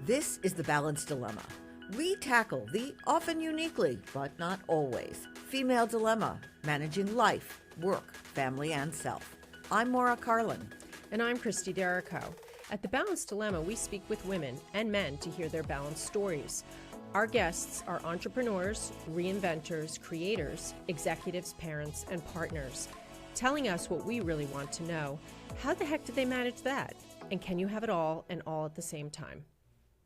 This is The Balance Dilemma. We tackle the often uniquely, but not always, female dilemma, managing life, work, family, and self. I'm Maura Carlin. And I'm Christy Derrico. At The Balance Dilemma, we speak with women and men to hear their balanced stories. Our guests are entrepreneurs, reinventors, creators, executives, parents, and partners, telling us what we really want to know. How the heck did they manage that? And can you have it all and all at the same time?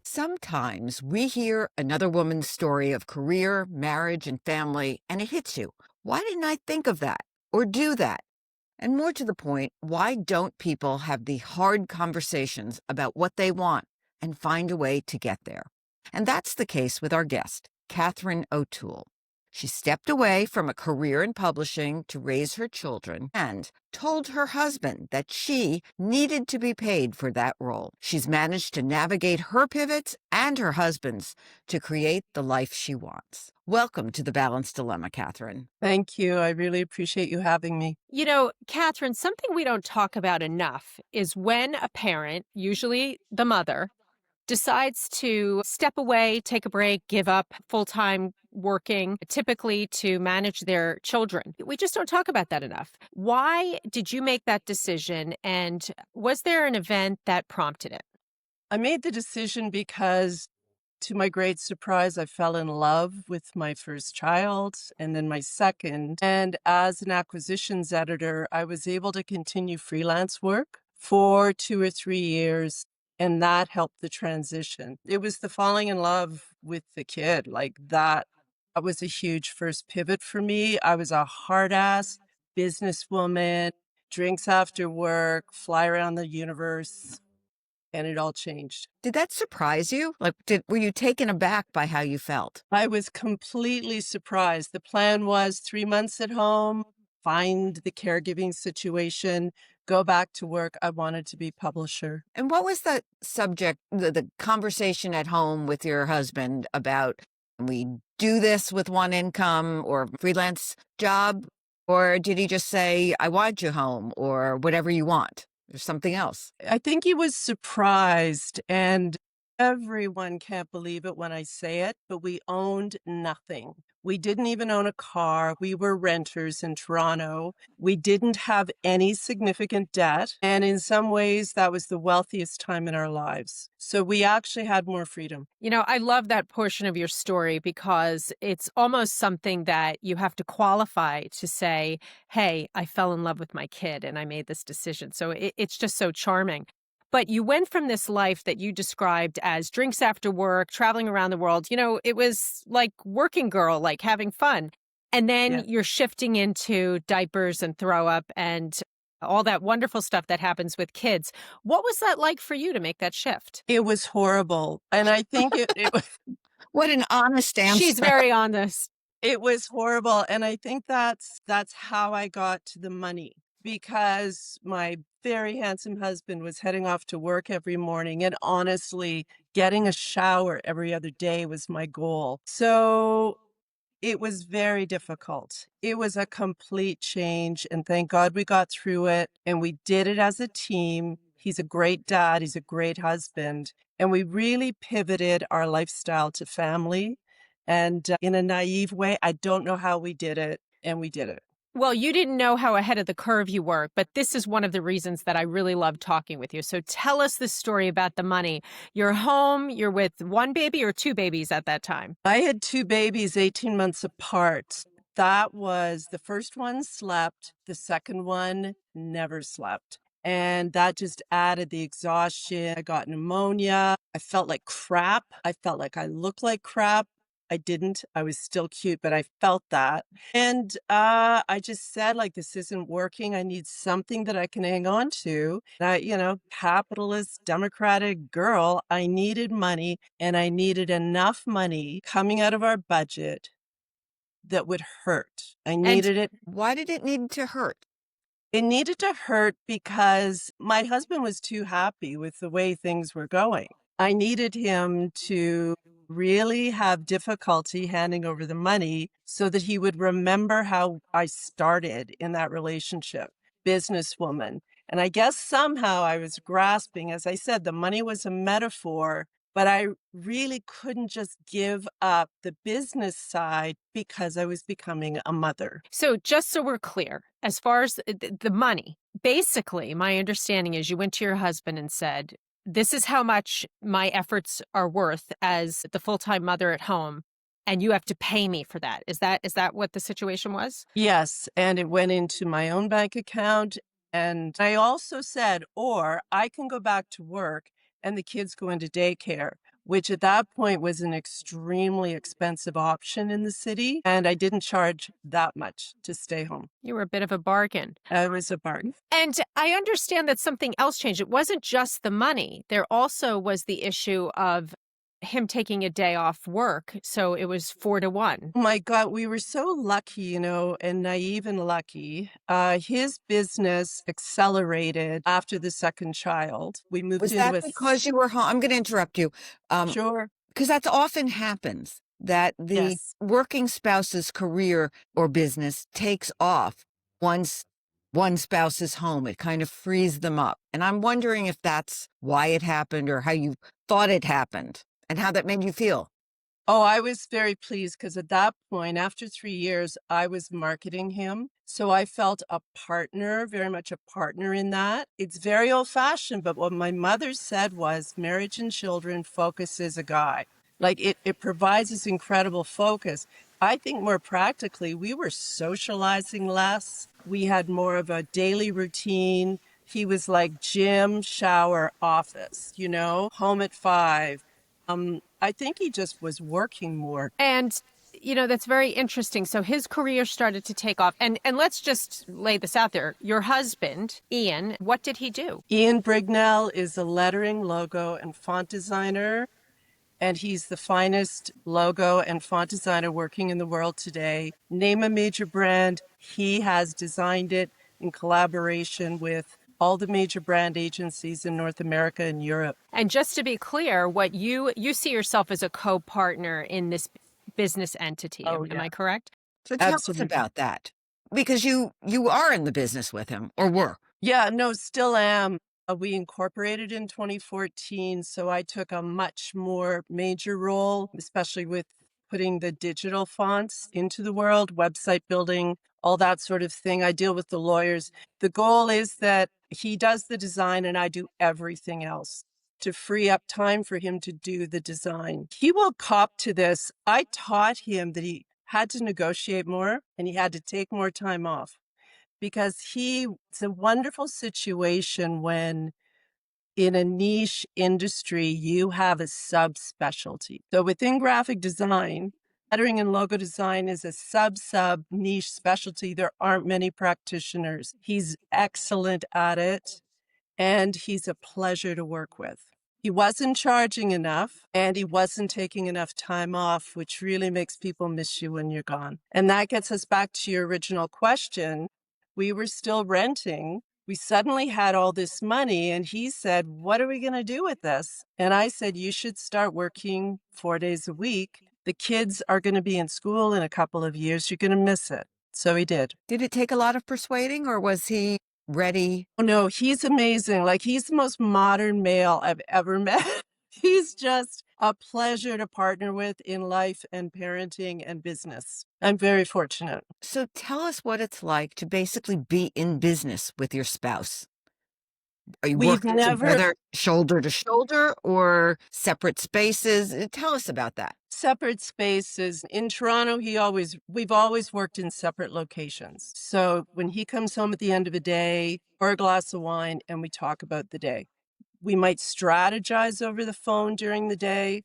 Sometimes we hear another woman's story of career, marriage, and family, and it hits you. Why didn't I think of that or do that? And more to the point, why don't people have the hard conversations about what they want and find a way to get there? And that's the case with our guest, Catherine O'Toole. She stepped away from a career in publishing to raise her children and told her husband that she needed to be paid for that role. She's managed to navigate her pivots and her husband's to create the life she wants. Welcome to The Balance Dilemma, Catherine. Thank you. I really appreciate you having me. You know, Catherine, something we don't talk about enough is when a parent, usually the mother, decides to step away, take a break, give up full-time working, typically to manage their children. We just don't talk about that enough. Why did you make that decision? And was there an event that prompted it? I made the decision because, to my great surprise, I fell in love with my first child and then my second. And as an acquisitions editor, I was able to continue freelance work for 2 or 3 years. And that helped the transition. It was the falling in love with the kid. Like that was a huge first pivot for me. I was a hard ass businesswoman, drinks after work, fly around the universe, and it all changed. Did that surprise you? Were you taken aback by how you felt? I was completely surprised. The plan was 3 months at home, find the caregiving situation, go back to work. I wanted to be publisher. And what was the subject, the conversation at home with your husband about, we do this with one income or freelance job? Or did he just say, I want you home or whatever you want? Or something else? I think he was surprised, and everyone can't believe it when I say it, but we owned nothing. We didn't even own a car. We were renters in Toronto. We didn't have any significant debt. And in some ways, that was the wealthiest time in our lives. So we actually had more freedom. You know, I love that portion of your story because it's almost something that you have to qualify to say, hey, I fell in love with my kid and I made this decision. So it's just so charming. But you went from this life that you described as drinks after work, traveling around the world. You know, it was like working girl, like having fun. And then you're shifting into diapers and throw up and all that wonderful stuff that happens with kids. What was that like for you to make that shift? It was horrible. And I think it was... What an honest answer. She's very honest. It was horrible. And I think that's how I got to the money, because my very handsome husband was heading off to work every morning. And honestly, getting a shower every other day was my goal. So it was very difficult. It was a complete change. And thank God we got through it. And we did it as a team. He's a great dad. He's a great husband. And we really pivoted our lifestyle to family. And in a naive way, I don't know how we did it. And we did it. Well, you didn't know how ahead of the curve you were, but this is one of the reasons that I really love talking with you. So tell us the story about the money. You're home, you're with one baby or two babies at that time? I had 2 babies 18 months apart. That was, the first one slept, the second one never slept. And that just added the exhaustion. I got pneumonia. I felt like crap. I felt like I looked like crap. I didn't. I was still cute, but I felt that. And I just said, like, this isn't working. I need something that I can hang on to. And capitalist, democratic girl, I needed money, and I needed enough money coming out of our budget that would hurt. I needed it. Why did it need to hurt? It needed to hurt because my husband was too happy with the way things were going. I needed him to really have difficulty handing over the money so that he would remember how I started in that relationship, businesswoman. And I guess somehow I was grasping, as I said, the money was a metaphor but I really couldn't just give up the business side because I was becoming a mother. So just so we're clear, as far as the money, basically, my understanding is you went to your husband and said, this is how much my efforts are worth as the full-time mother at home, and you have to pay me for that. Is that what the situation was? Yes, and it went into my own bank account. And I also said, or I can go back to work and the kids go into daycare, which at that point was an extremely expensive option in the city. And I didn't charge that much to stay home. You were a bit of a bargain. It was a bargain. And I understand that something else changed. It wasn't just the money. There also was the issue of him taking a day off work. So it was 4-1. Oh my God, we were so lucky, and naive and lucky. His business accelerated after the second child. We moved Was into that because you were home? I'm going to interrupt you. Sure. Because that often happens, that the Yes. working spouse's career or business takes off once one spouse is home. It kind of frees them up. And I'm wondering if that's why it happened or how you thought it happened and how that made you feel. Oh, I was very pleased because at that point, after 3 years, I was marketing him. So I felt a partner, very much a partner in that. It's very old fashioned, but what my mother said was marriage and children focuses a guy. Like it provides this incredible focus. I think more practically, we were socializing less. We had more of a daily routine. He was like gym, shower, office, home at 5. I think he just was working more. And that's very interesting. So his career started to take off. And let's just lay this out there. Your husband, Ian, what did he do? Ian Brignell is a lettering, logo, and font designer, and he's the finest logo and font designer working in the world today. Name a major brand, he has designed it in collaboration with all the major brand agencies in North America and Europe. And just to be clear, what you see yourself as a co-partner in this business entity. Oh, Am yeah. I correct? So tell Absolutely. us about that. Because you are in the business with him or were. Yeah, no, still am. We incorporated in 2014, so I took a much more major role, especially with putting the digital fonts into the world, website building, all that sort of thing. I deal with the lawyers. The goal is that he does the design and I do everything else to free up time for him to do the design. He will cop to this. I taught him that he had to negotiate more and he had to take more time off, because it's a wonderful situation when in a niche industry, you have a subspecialty. So within graphic design, lettering and logo design is a sub niche specialty. There aren't many practitioners. He's excellent at it, and he's a pleasure to work with. He wasn't charging enough and he wasn't taking enough time off, which really makes people miss you when you're gone. And that gets us back to your original question. We were still renting. We suddenly had all this money and he said, what are we going to do with this? And I said, you should start working 4 days a week. The kids are going to be in school in a couple of years. You're going to miss it. So he did. Did it take a lot of persuading or was he ready? Oh, no, he's amazing. Like, he's the most modern male I've ever met. He's just a pleasure to partner with in life and parenting and business. I'm very fortunate. So tell us what it's like to basically be in business with your spouse. Are you We've working never together shoulder to shoulder or separate spaces? Tell us about that. separate spaces. In Toronto, we've always worked in separate locations. So when he comes home at the end of a day, or a glass of wine, and we talk about the day. We might strategize over the phone during the day,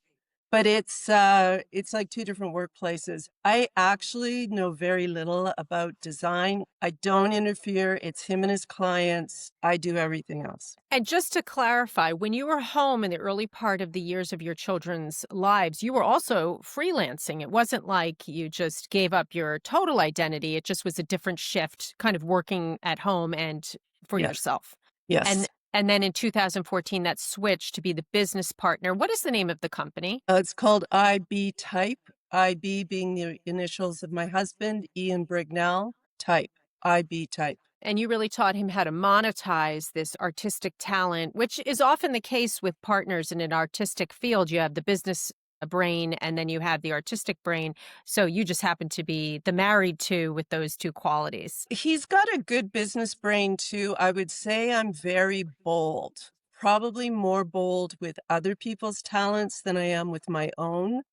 but it's like two different workplaces. I actually know very little about design. I don't interfere. It's him and his clients. I do everything else. And just to clarify, when you were home in the early part of the years of your children's lives, you were also freelancing. It wasn't like you just gave up your total identity. It just was a different shift, kind of working at home and for Yes. yourself. Yes. And then in 2014, that switched to be the business partner. What is the name of the company? It's called IB Type. IB being the initials of my husband, Ian Brignell. Type. IB Type. And you really taught him how to monetize this artistic talent, which is often the case with partners in an artistic field. You have the business brain and then you have the artistic brain. So you just happen to be the married two with those two qualities. He's got a good business brain too. I would say I'm very bold, probably more bold with other people's talents than I am with my own.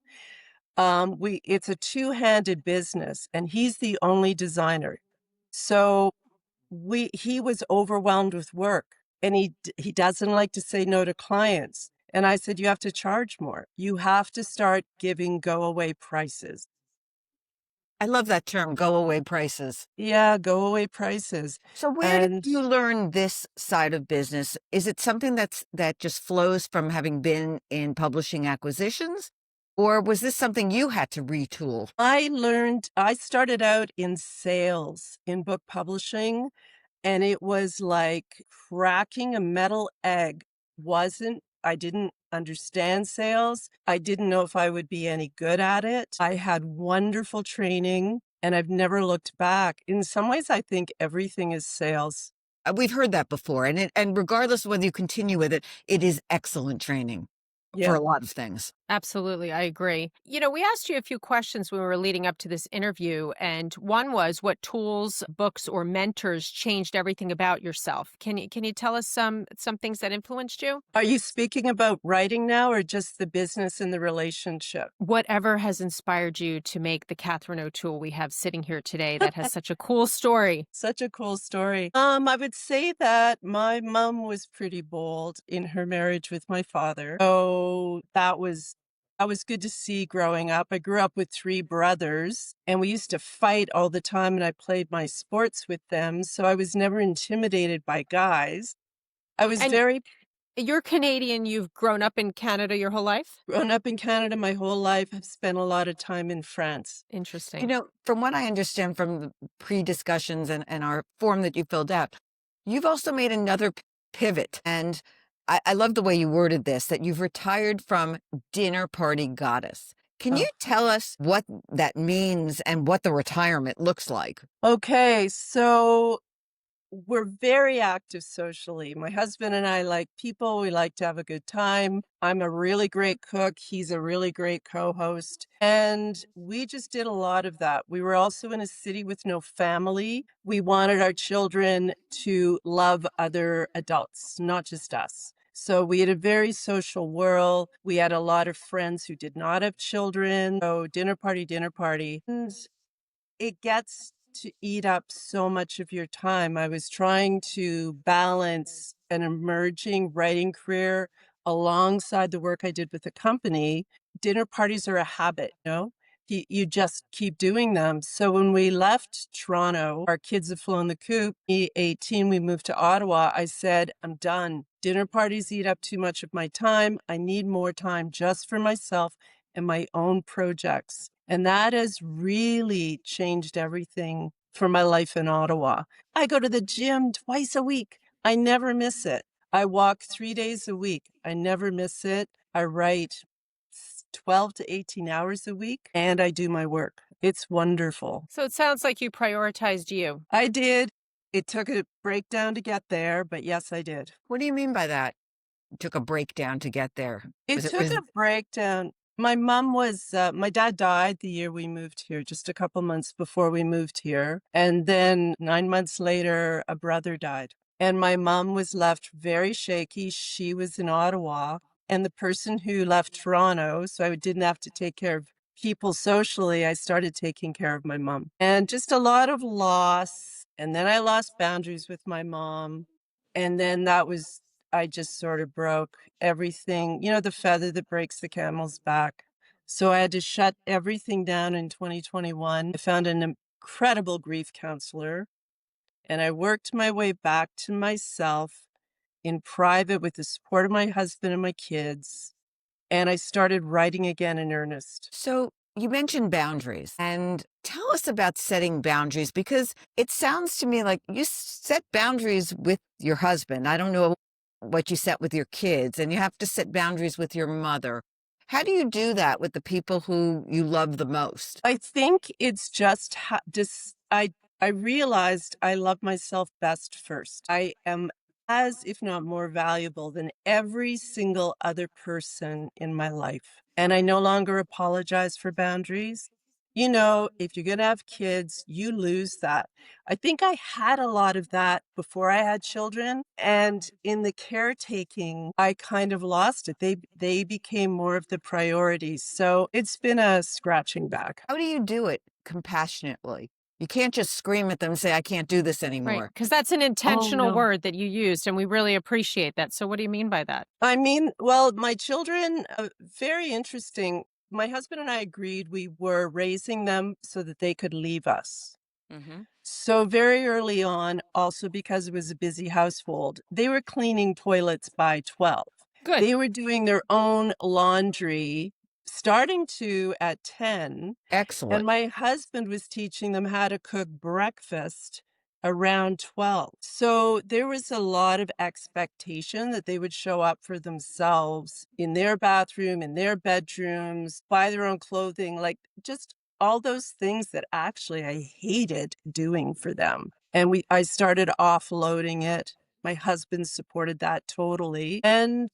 It's a two-handed business and he's the only designer. So he was overwhelmed with work and he doesn't like to say no to clients. And I said, you have to charge more. You have to start giving go away prices. I love that term, go away prices. Yeah, go away prices. So where did And you learn this side of business? Is it something that just flows from having been in publishing acquisitions? Or was this something you had to retool? I started out in sales in book publishing, and it was like cracking a metal egg. I didn't understand sales. I didn't know if I would be any good at it. I had wonderful training and I've never looked back. In some ways, I think everything is sales. We've heard that before, and regardless of whether you continue with it, it is excellent training for Yeah. a lot of things. Absolutely. I agree. We asked you a few questions when we were leading up to this interview. And one was what tools, books, or mentors changed everything about yourself? Can you tell us some things that influenced you? Are you speaking about writing now or just the business and the relationship? Whatever has inspired you to make the Catherine O'Toole we have sitting here today that has such a cool story. Such a cool story. I would say that my mom was pretty bold in her marriage with my father. So that was good to see growing up. I grew up with 3 brothers and we used to fight all the time and I played my sports with them. So I was never intimidated by guys. I was And very you're Canadian. You've grown up in Canada your whole life? grown up in Canada my whole life. I've spent a lot of time in France. Interesting. From what I understand from the pre-discussions and our form that you filled out, you've also made another pivot. And I love the way you worded this, that you've retired from dinner party goddess. Can you tell us what that means and what the retirement looks like? Okay, so we're very active socially. My husband and I like people. We like to have a good time. I'm a really great cook. He's a really great co-host. And we just did a lot of that. We were also in a city with no family. We wanted our children to love other adults, not just us. So we had a very social world. We had a lot of friends who did not have children. So dinner party, dinner party. And it gets to eat up so much of your time. I was trying to balance an emerging writing career alongside the work I did with the company. Dinner parties are a habit, you just keep doing them. So when we left Toronto, our kids have flown the coop. 18, we moved to Ottawa. I said, I'm done. Dinner parties eat up too much of my time. I need more time just for myself and my own projects. And that has really changed everything for my life in Ottawa. I go to the gym twice a week. I never miss it. I walk 3 days a week. I never miss it. I write 12 to 18 hours a week and I do my work. It's wonderful. So it sounds like you prioritized you. I did. It took a breakdown to get there, but yes, I did. What do you mean by that? Took a breakdown to get there. It took a breakdown. My dad died the year we moved here, just a couple months before we moved here. And then 9 months later, a brother died. And my mom was left very shaky. She was in Ottawa. And the person who left Toronto, so I didn't have to take care of people socially, I started taking care of my mom. And just a lot of loss. And then I lost boundaries with my mom. And then I just sort of broke everything, the feather that breaks the camel's back. So I had to shut everything down in 2021. I found an incredible grief counselor and I worked my way back to myself in private with the support of my husband and my kids. And I started writing again in earnest. So you mentioned boundaries, and tell us about setting boundaries, because it sounds to me like you set boundaries with your husband. I don't know what you set with your kids, and you have to set boundaries with your mother. How do you do that with the people who you love the most? I think it's just, I realized I love myself best first. I am as, if not more valuable than every single other person in my life. And I no longer apologize for boundaries. You know, if you're going to have kids, you lose that. I think I had a lot of that before I had children. And in the caretaking, I kind of lost it. They became more of the priorities. So it's been a scratching back. How do you do it compassionately? You can't just scream at them and say, I can't do this Right. anymore. Because that's an Oh, intentional no. word that you used, and we really appreciate that. So, what do you mean by that? I mean, well, my children, very interesting. My husband and I agreed we were raising them so that they could leave us. Hmm. So very early on, also because it was a busy household, they were cleaning toilets by 12. Good. They were doing their own laundry starting to at 10, and Excellent. my husband was teaching them how to cook breakfast around 12. So there was a lot of expectation that they would show up for themselves in their bathroom, in their bedrooms, buy their own clothing, like just all those things that actually I hated doing for them. And I started offloading it. My husband supported that totally. And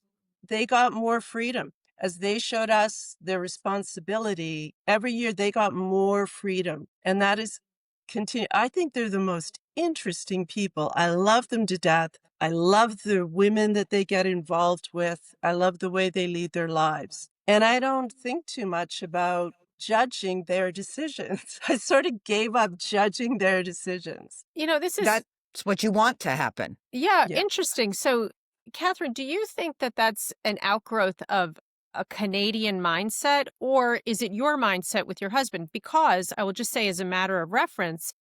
they got more freedom as they showed us their responsibility. Every year they got more freedom. And that is continue. I think they're the most interesting people. I love them to death. I love the women that they get involved with. I love the way they lead their lives. And I don't think too much about judging their decisions. I sort of gave up judging their decisions. This is, That's what you want to happen. yeah, Yeah. interesting. So, Catherine, do you think that that's an outgrowth of a Canadian mindset, or is it your mindset with your husband? Because I will just say, as a matter of reference,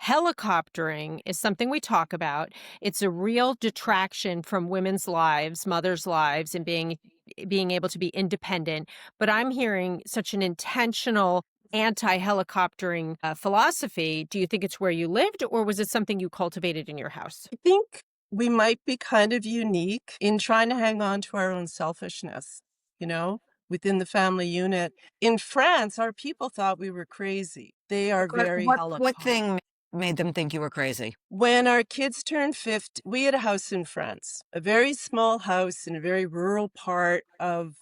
helicoptering is something we talk about. It's a real detraction from women's lives, mothers' lives, and being able to be independent. But I'm hearing such an intentional anti-helicoptering philosophy. Do you think it's where you lived, or was it something you cultivated in your house? I think we might be kind of unique in trying to hang on to our own selfishness, you know, within the family unit. In France, our people thought we were crazy. They are very What helicopter. thing made them think you were crazy? When our kids turned 50, we had a house in France, a very small house in a very rural part of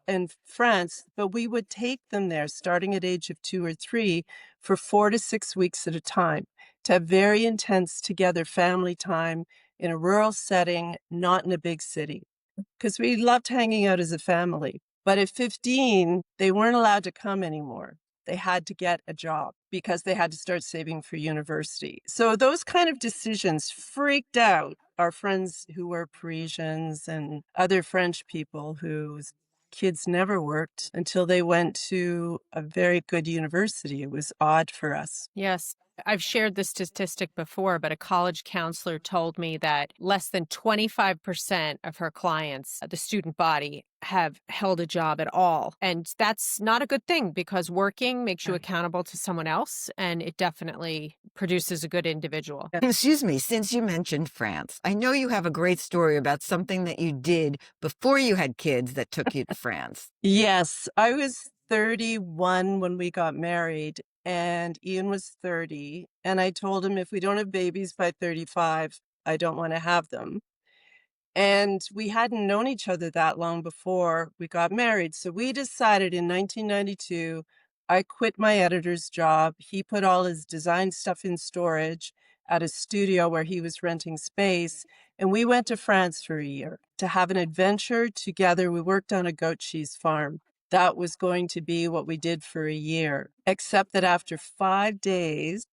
in France, but we would take them there starting at age of 2 or 3 for 4 to 6 weeks at a time to have very intense together family time in a rural setting, not in a big city, because we loved hanging out as a family. But at 15, they weren't allowed to come anymore. They had to get a job because they had to start saving for university. So those kind of decisions freaked out our friends who were Parisians and other French people whose kids never worked until they went to a very good university. It was odd for us. Yes. I've shared this statistic before, but a college counselor told me that less than 25% of her clients, the student body, have held a job at all. And that's not a good thing because working makes you Right. accountable to someone else and it definitely produces a good individual. Excuse me, since you mentioned France, I know you have a great story about something that you did before you had kids that took you to France. Yes, I was 31 when we got married, and Ian was 30. And I told him if we don't have babies by 35, I don't want to have them. And we hadn't known each other that long before we got married. So we decided in 1992, I quit my editor's job. He put all his design stuff in storage at a studio where he was renting space. And we went to France for a year to have an adventure together. We worked on a goat cheese farm. That was going to be what we did for a year, except that after 5 days,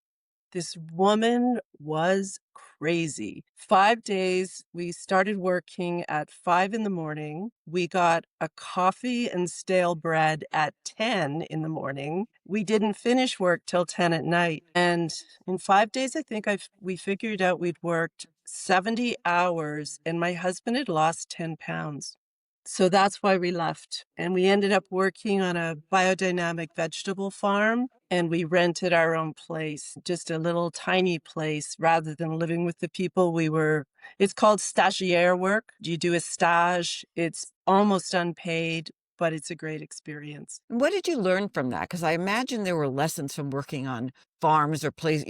this woman was crazy. 5 days, we started working at 5 in the morning. We got a coffee and stale bread at 10 in the morning. We didn't finish work till 10 at night. And in 5 days, I think we figured out we'd worked 70 hours and my husband had lost 10 pounds. So that's why we left. And we ended up working on a biodynamic vegetable farm and we rented our own place, just a little tiny place rather than living with the people we were. It's called stagiaire work. You do a stage. It's almost unpaid, but it's a great experience. What did you learn from that? Because I imagine there were lessons from working on farms or place,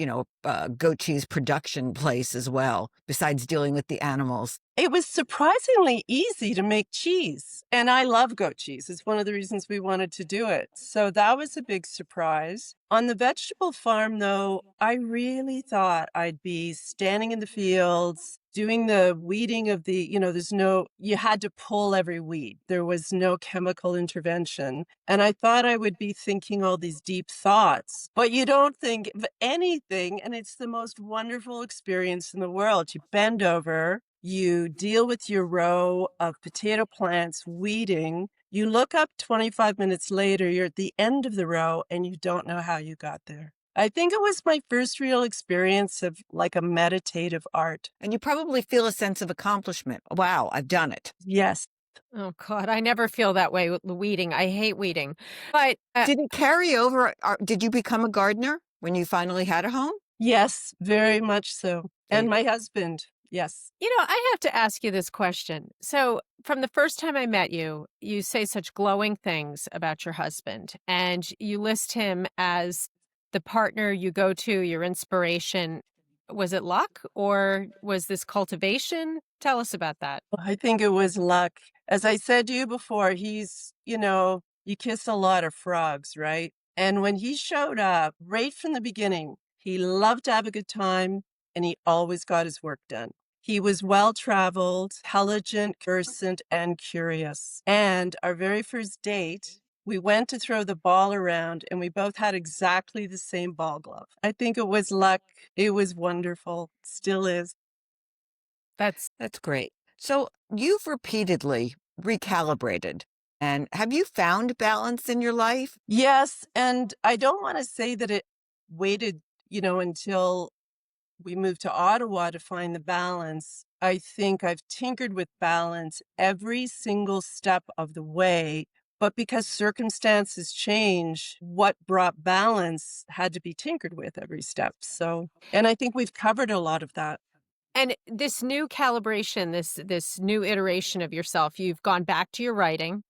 goat cheese production place as well, besides dealing with the animals? It was surprisingly easy to make cheese. And I love goat cheese. It's one of the reasons we wanted to do it. So that was a big surprise. On the vegetable farm, though, I really thought I'd be standing in the fields, doing the weeding of you had to pull every weed. There was no chemical intervention. And I thought I would be thinking all these deep thoughts, but you don't think of anything. And it's the most wonderful experience in the world. You bend over, you deal with your row of potato plants weeding. You look up 25 minutes later, you're at the end of the row and you don't know how you got there. I think it was my first real experience of like a meditative art. And you probably feel a sense of accomplishment. Wow, I've done it. Yes. Oh, God, I never feel that way with weeding. I hate weeding. But Did it carry over? Did you become a gardener when you finally had a home? Yes, very much so. And my husband. Yes. I have to ask you this question. So, from the first time I met you, you say such glowing things about your husband, and you list him as the partner you go to, your inspiration. Was it luck or was this cultivation? Tell us about that. I think it was luck. As I said to you before, you kiss a lot of frogs, right? And when he showed up right from the beginning, he loved to have a good time and he always got his work done. He was well-traveled, intelligent, versant, and curious. And our very first date, we went to throw the ball around and we both had exactly the same ball glove. I think it was luck. It was wonderful. Still is. That's great. So you've repeatedly recalibrated. And have you found balance in your life? Yes. And I don't want to say that it waited, until we moved to Ottawa to find the balance. I think I've tinkered with balance every single step of the way. But because circumstances change, what brought balance had to be tinkered with every step. And I think we've covered a lot of that. And this new calibration, this new iteration of yourself, you've gone back to your writing.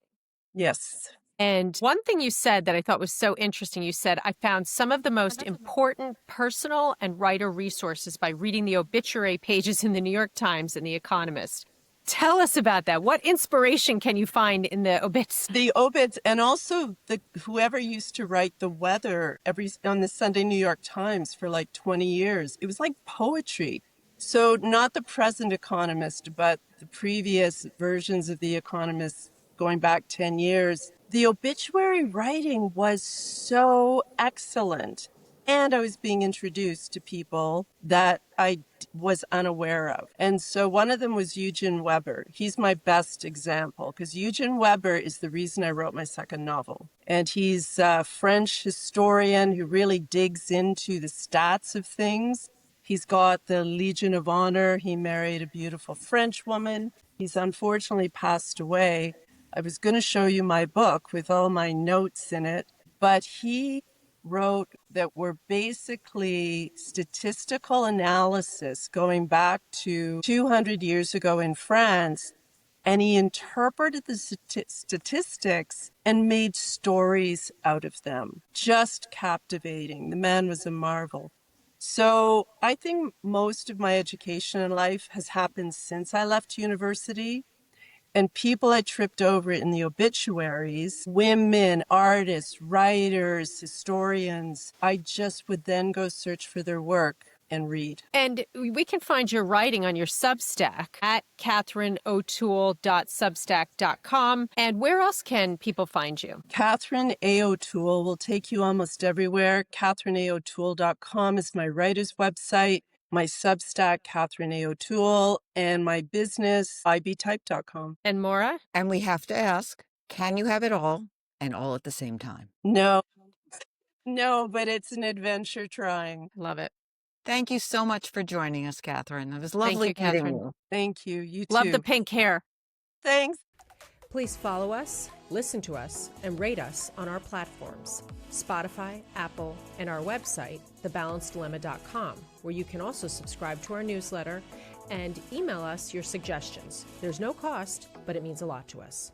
Yes. And one thing you said that I thought was so interesting, you said, I found some of the most important personal and writer resources by reading the obituary pages in the New York Times and The Economist. Tell us about that. What inspiration can you find in the obits? The obits, and also whoever used to write the weather on the Sunday New York Times for like 20 years. It was like poetry. So not the present Economist, but the previous versions of The Economist going back 10 years. The obituary writing was so excellent. And I was being introduced to people that I was unaware of. And so one of them was Eugene Weber. He's my best example because Eugene Weber is the reason I wrote my second novel. And he's a French historian who really digs into the stats of things. He's got the Legion of Honor. He married a beautiful French woman. He's unfortunately passed away. I was going to show you my book with all my notes in it, but he wrote that were basically statistical analysis going back to 200 years ago in France. And he interpreted the statistics and made stories out of them. Just captivating. The man was a marvel. So I think most of my education in life has happened since I left university. And people I tripped over in the obituaries, women, artists, writers, historians, I just would then go search for their work and read. And we can find your writing on your Substack at catherineotoole.substack.com. And where else can people find you? Catherine A. O'Toole will take you almost everywhere. CatherineAOtoole.com is my writer's website. My Substack, Catherine A. O'Toole, and my business, ibtype.com. And Maura? And we have to ask, can you have it all and all at the same time? No, but it's an adventure trying. Love it. Thank you so much for joining us, Catherine. It was lovely meeting Catherine. you. Thank you. You too. Love the pink hair. Thanks. Please follow us, listen to us, and rate us on our platforms, Spotify, Apple, and our website, thebalanceddilemma.com, where you can also subscribe to our newsletter and email us your suggestions. There's no cost, but it means a lot to us.